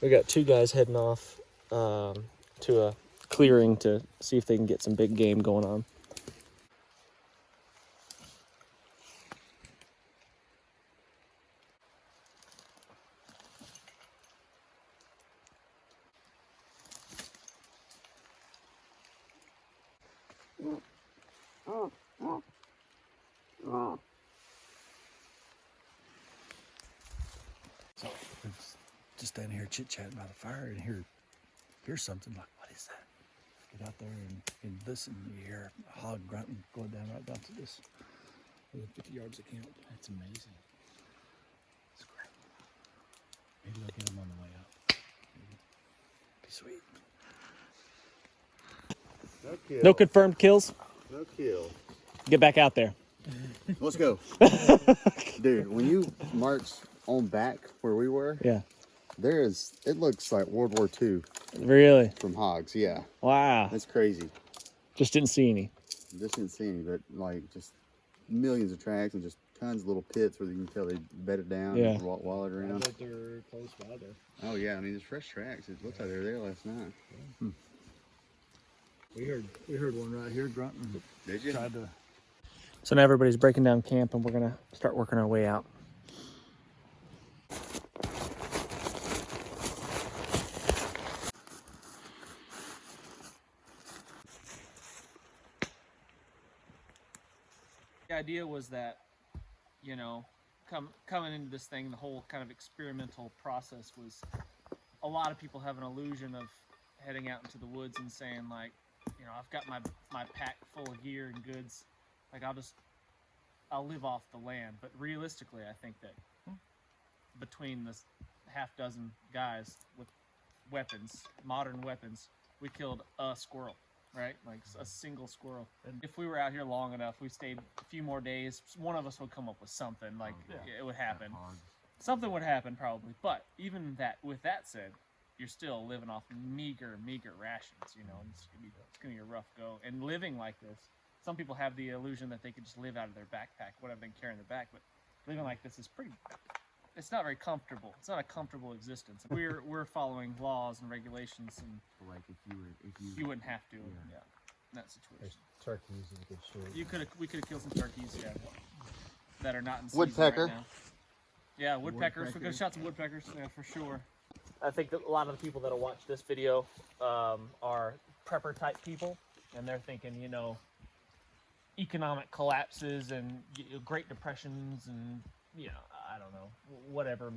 We got two guys heading off to a clearing to see if they can get some big game going on. So it's just standing here chit-chatting by the fire and hear something like, what is that? Get out there and listen. You hear a hog grunting going down right down to this within 50 yards of camp. That's amazing. It's great. Maybe I'll get them on the way out. Maybe. Be sweet. No kill. No confirmed kills? No kill. Get back out there. Let's go. Dude, when you march on back where we were, Yeah. it looks like World War II Really? from hogs, yeah. Wow. That's crazy. Just didn't see any. Just didn't see any, but like just millions of tracks and just tons of little pits where you can tell they bedded down and wallowed around. I bet they're close by there. Oh yeah, I mean there's fresh tracks. It looks like they were there last night. Yeah. We heard one right here grunting. Did you? Tried to. So now everybody's breaking down camp and we're gonna start working our way out. The idea was that, you know, coming into this thing, the whole kind of experimental process was a lot of people have an illusion of heading out into the woods and saying like, you know, I've got my pack full of gear and goods, like I'll live off the land. But realistically, I think that between this half dozen guys with weapons, modern weapons, we killed a squirrel, right? Like a single squirrel. And if we were out here long enough, we stayed a few more days, one of us would come up with something, like it would happen. Something would happen probably. But even that, with that said, you're still living off meager rations, you know, and it's gonna be a rough go. And living like this, some people have the illusion that they could just live out of their backpack, whatever they carry in their back, but living like this is it's not very comfortable. It's not a comfortable existence. We're following laws and regulations, and Like if you wouldn't have to, in that situation. Turkeys is a good story. We could have killed some turkeys, that are not in season Woodpecker. right now. Yeah, woodpeckers. We could have shot some woodpeckers, for sure. I think that a lot of the people that'll watch this video are prepper type people, and they're thinking, you know, economic collapses and Great Depressions and, you know, I don't know, whatever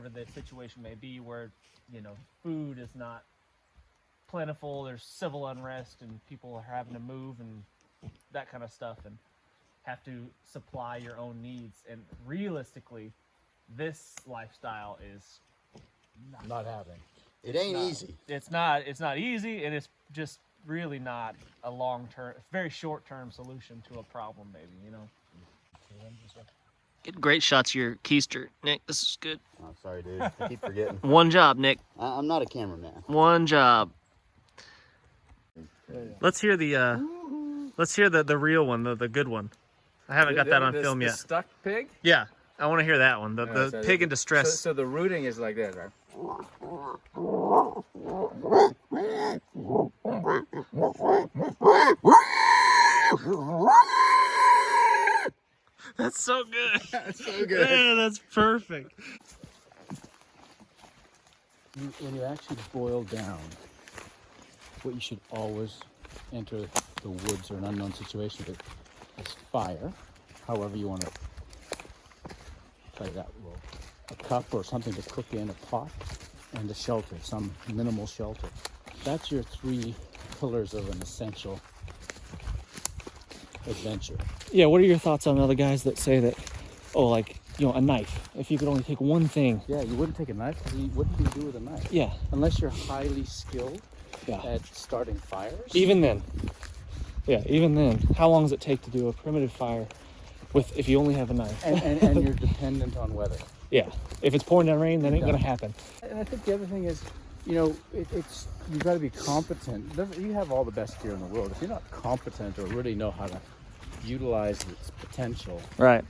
the situation may be, where, you know, food is not plentiful, there's civil unrest and people are having to move and that kind of stuff and have to supply your own needs. And realistically, this lifestyle is Not happening. it ain't easy. It's not easy, and it's just really not a long-term, very short-term solution to a problem, maybe, you know. Get great shots of your keister, Nick. This is good. Oh, sorry, dude. I keep forgetting. One job, Nick. I'm not a cameraman. One job. Let's hear the real one, the good one. I haven't got that on film yet. The stuck pig? Yeah, I want to hear that one. The pig in distress. So the rooting is like this, right? That's so good. That's so good. Yeah, that's perfect. When you actually boil down, what you should always enter the woods or an unknown situation with is fire, however you want to play that role. A cup or something to cook in, a pot, and a shelter, some minimal shelter. That's your three pillars of an essential adventure. Yeah, what are your thoughts on other guys that say that, oh, like, you know, a knife, if you could only take one thing? Yeah, you wouldn't take a knife, because what do you do with a knife? Yeah. Unless you're highly skilled Yeah. at starting fires. Even then. Yeah, even then. How long does it take to do a primitive fire if you only have a knife? And you're dependent on weather. Yeah. If it's pouring down rain, that ain't Yeah. gonna happen. And I think the other thing is, you know, it's you've got to be competent. You have all the best gear in the world. If you're not competent or really know how to utilize its potential, Right.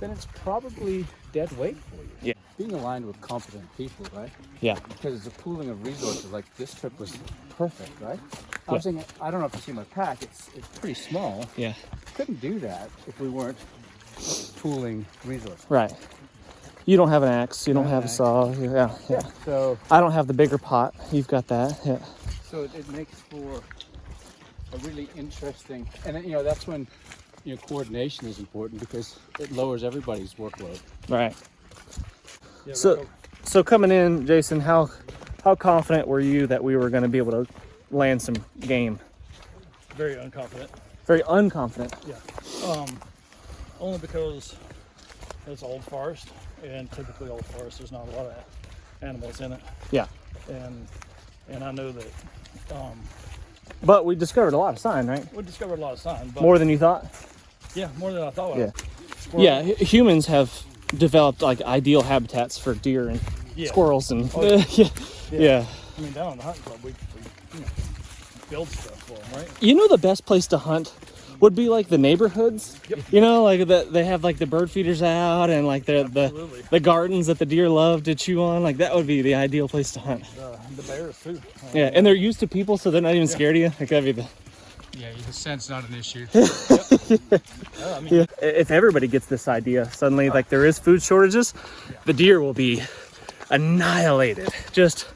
then it's probably dead weight for you. Yeah. Being aligned with competent people, right? Yeah. Because it's a pooling of resources. Like this trip was perfect, right? I Yeah. was thinking, I don't know if you see my pack. It's pretty small. Yeah. Couldn't do that if we weren't pooling resources. Right. You don't have an axe. You don't Not have an a axe. saw. Yeah. Yeah. So I don't have the bigger pot. You've got that. Yeah. it makes for a really interesting, and then, that's when coordination is important because it lowers everybody's workload. Right. Yeah, So coming in, Jason, how confident were you that we were going to be able to land some game? very unconfident. Very unconfident. Yeah. Only because it's old forest, and typically old forest, there's not a lot of animals in it. Yeah. And I know that But we discovered a lot of sign, right? we discovered a lot of sign. But More than you thought? yeah, more than I thought. Yeah. Squirrel. Yeah, humans have developed like ideal habitats for deer and Yeah. squirrels and Oh, yeah. Yeah. I mean, down on the hunting club, we build stuff for them, right? You know, the best place to hunt would be like the neighborhoods. Yep. You know, like they have like the bird feeders out and like Absolutely. the gardens that the deer love to chew on. Like that would be the ideal place to hunt. The bears too. Yeah, and they're used to people, so they're not even scared of you. Like that'd be the Yeah, the scent's not an issue. I mean, yeah. If everybody gets this idea, suddenly like there is food shortages, the deer will be annihilated, just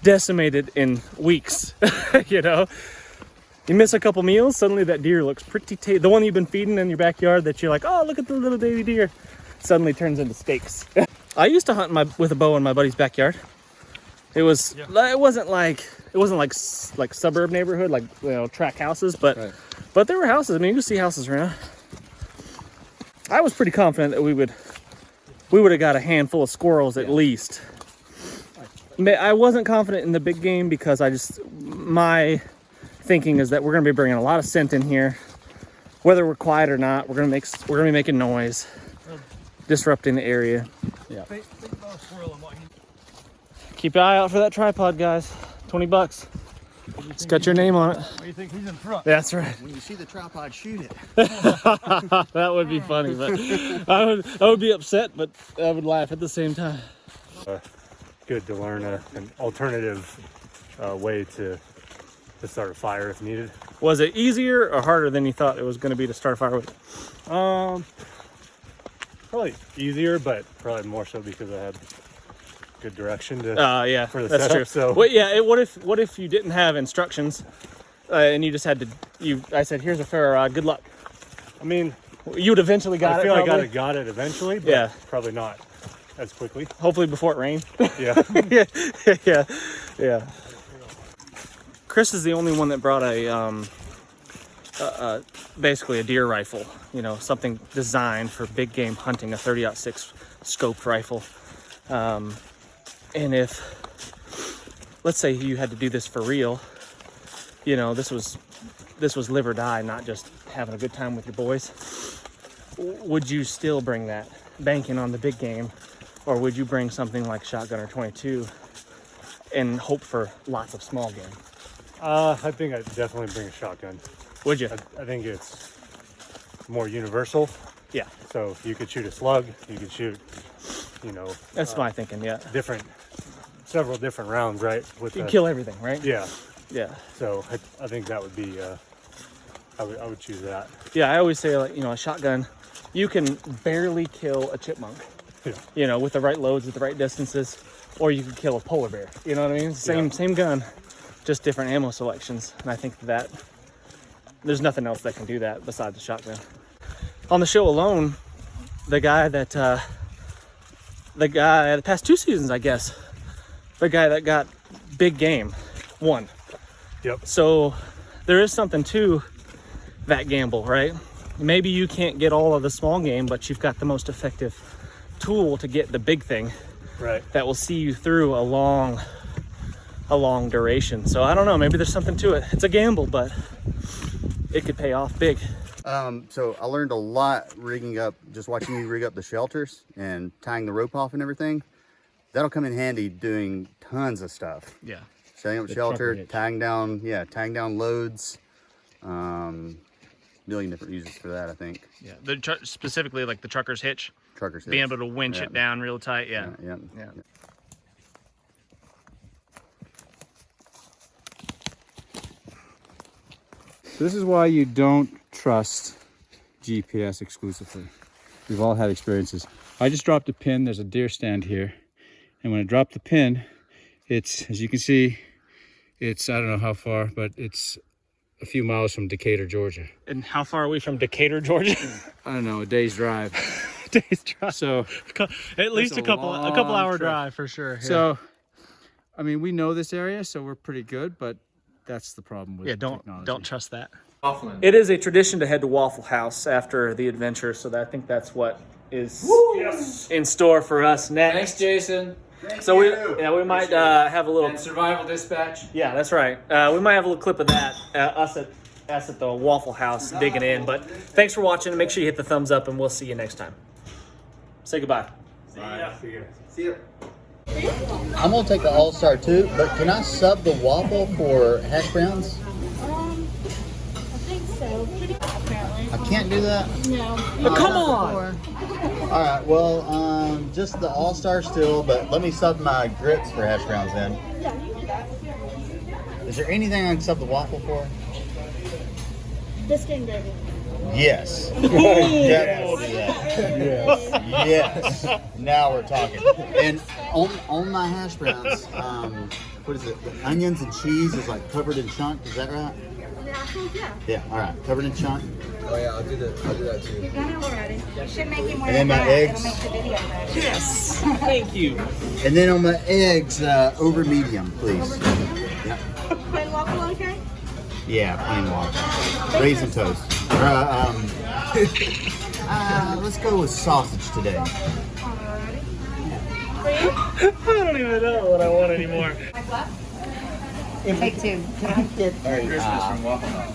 decimated in weeks. You know, you miss a couple meals, suddenly that deer looks pretty the one you've been feeding in your backyard that you're like, oh, look at the little baby deer, suddenly turns into steaks. I used to hunt with a bow in my buddy's backyard. It was it wasn't like suburb neighborhood, like track houses, but Right. but there were houses. I mean, you could see houses around. I was pretty confident that we would have got a handful of squirrels at least. I wasn't confident in the big game because my thinking is that we're going to be bringing a lot of scent in here, whether we're quiet or not. We're going to be making noise, disrupting the area. think about a squirrel and what he Keep an eye out for that tripod, guys. $20. It's got your name on it. What do you think he's in front? That's right. When you see the tripod, shoot it. That would be funny, but I would be upset, but I would laugh at the same time. Good to learn an alternative way to start a fire if needed. Was it easier or harder than you thought it was going to be to start a fire with? Probably easier, but probably more so because I had good direction to Yeah, for the that's setup. true. So Well, yeah. What if you didn't have instructions, and you just had to? I said, "Here's a ferro rod. Good luck." I mean, You would eventually got I feel it. like Probably. I got it eventually, but Yeah. probably not as quickly. Hopefully before it rained. Yeah. yeah. Chris is the only one that brought basically a deer rifle. Something designed for big game hunting, a 30-06 scoped rifle. And if, let's say you had to do this for real, this was live or die, not just having a good time with your boys. Would you still bring that, banking on the big game, or would you bring something like shotgun or 22 and hope for lots of small game? I think I'd definitely bring a shotgun. Would you? I think it's more universal. Yeah, So you could shoot a slug, you could shoot, that's my thinking. Yeah, several different rounds, right? With you kill everything, right? Yeah. Yeah. So I think that would be, I would choose that. Yeah, I always say, like, a shotgun, you can barely kill a chipmunk, Yeah. with the right loads, at the right distances, or you could kill a polar bear. You know what I mean? Same gun, just different ammo selections. And I think that there's nothing else that can do that besides the shotgun. On the show alone, the past 2 seasons, I guess, the guy that got big game won. Yep. So there is something to that gamble, right? Maybe you can't get all of the small game, but you've got the most effective tool to get the big thing Right. that will see you through a long duration. So I don't know, maybe there's something to it. It's a gamble, but it could pay off big. So I learned a lot rigging up, just watching you rig up the shelters and tying the rope off and everything. That'll come in handy doing tons of stuff. Yeah. Setting up The shelter, trucker hitch. tying down loads, million different uses for that, I think. Yeah, specifically like the trucker's hitch. Truckers. Being able to winch Yeah. it down real tight. Yeah. Yeah. So this is why you don't trust GPS exclusively. We've all had experiences. I just dropped a pin. There's a deer stand here. And when I dropped the pin, it's, as you can see, it's, I don't know how far, but it's a few miles from Decatur, Georgia. And how far are we from Decatur, Georgia? I don't know, a day's drive. Day's drive. So at least that's a couple hour trip. drive for sure. Yeah. So, I mean, we know this area, so we're pretty good, but that's the problem with technology. Don't trust that. It is a tradition to head to Waffle House after the adventure, so I think that's what is in store for us next. Thanks, Jason. So we might have a little survival dispatch. Yeah, that's right. We might have a little clip of that us at the Waffle House digging in. But thanks for watching. Make sure you hit the thumbs up, and we'll see you next time. Say goodbye. See ya. I'm gonna take the All-Star too, but can I sub the waffle for hash browns? I think so. Apparently. I can't do that. No. But come on. All right, well, just the All-Star still, but let me sub my grits for hash browns then. Yeah, you can do that. Is there anything I can sub the waffle for? Biscuit and gravy. Yes. Definitely do that. Yes. Now we're talking. And on my hash browns, what is it? The onions and cheese is like covered in chunk. Is that right? Yeah. Yeah. All right. Covered in chunk. Oh yeah, I'll do that too. You've done it already. You should make him wear And then my that. eggs. It'll make the video better. Yes. Thank you. And then on my eggs, over medium, please. Yeah. Plain waffle, okay? Yeah, plain waffle. Raisin toast. Let's go with sausage today. I don't even know what I want anymore. Take two. Can I get Merry Christmas from Waffle House.